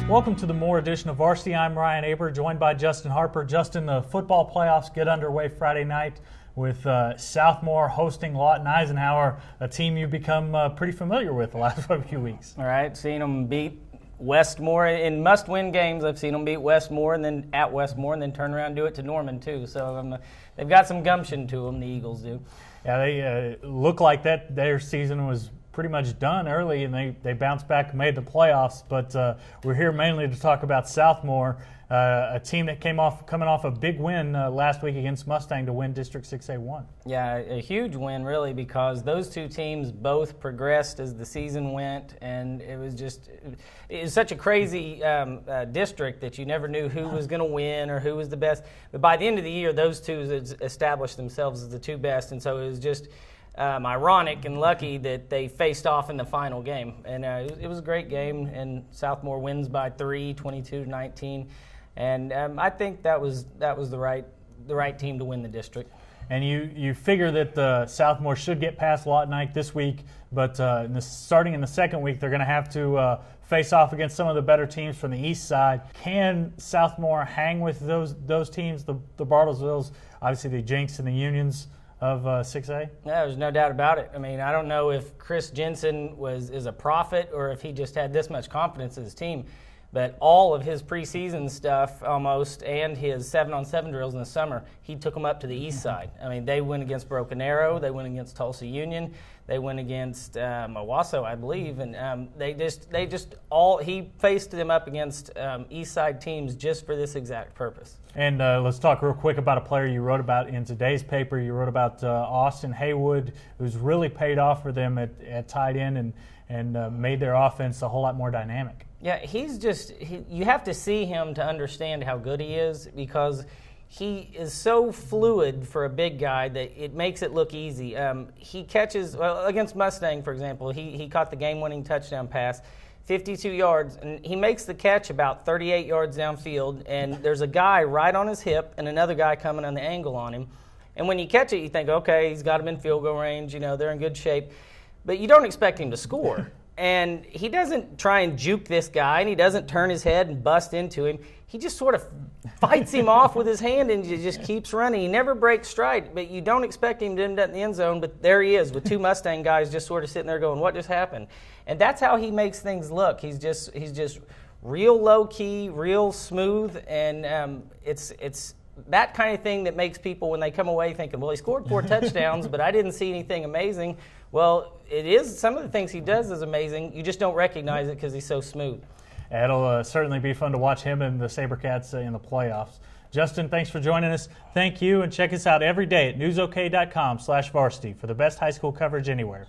Welcome to the Moore edition of Varsity. I'm Ryan Aber, joined by Justin Harper. Justin, the football playoffs get underway Friday night with Southmoore hosting Lawton Eisenhower, a team you've become pretty familiar with the last few weeks. All right, seen them beat Westmoore in must-win games. I've seen them beat Westmoore and then at Westmoore and then turn around and do it to Norman too. So they've got some gumption to them, the Eagles do. Yeah, they look like that their season was pretty much done early, and they bounced back and made the playoffs. But we're here mainly to talk about Southmoore, a team that coming off a big win last week against Mustang to win District 6A1. Yeah, a huge win really, because those two teams both progressed as the season went, and it was such a crazy district that you never knew who was going to win or who was the best. But by the end of the year, those two established themselves as the two best, and so it was just ironic and lucky that they faced off in the final game. And it was a great game, and Southmoore wins by 3, 22-19. And I think that was the right team to win the district. And you figure that Southmoore should get past Lawton Eick this week, but starting in the second week, they're going to have to face off against some of the better teams from the east side. Can Southmoore hang with those teams, the Bartlesvilles, obviously the Jinx and the Unions of 6A? Yeah, there's no doubt about it. I mean, I don't know if Chris Jensen is a prophet or if he just had this much confidence in his team, but all of his preseason stuff almost and his 7-on-7 drills in the summer, he took them up to the east side. I mean, they went against Broken Arrow, they went against Tulsa Union, they went against Owasso, I believe, and he faced them up against east side teams just for this exact purpose. And let's talk real quick about a player you wrote about in today's paper. You wrote about Austin Haywood, who's really paid off for them at tight end and made their offense a whole lot more dynamic. Yeah, you have to see him to understand how good he is, because he is so fluid for a big guy that it makes it look easy. He catches, against Mustang, for example, he caught the game-winning touchdown pass, 52 yards, and he makes the catch about 38 yards downfield, and there's a guy right on his hip and another guy coming on the angle on him. And when you catch it, you think, okay, he's got him in field goal range, they're in good shape. But you don't expect him to score. And he doesn't try and juke this guy, and he doesn't turn his head and bust into him. He just sort of fights him off with his hand and just keeps running. He never breaks stride, but you don't expect him to end up in the end zone, but there he is with two Mustang guys just sort of sitting there going, what just happened? And that's how he makes things look. He's just real low-key, real smooth, and it's that kind of thing that makes people, when they come away thinking, well, he scored 4 touchdowns, but I didn't see anything amazing. Well, it is. Some of the things he does is amazing. You just don't recognize it because he's so smooth. It'll certainly be fun to watch him and the SaberCats in the playoffs. Justin, thanks for joining us. Thank you, and check us out every day at newsok.com/varsity for the best high school coverage anywhere.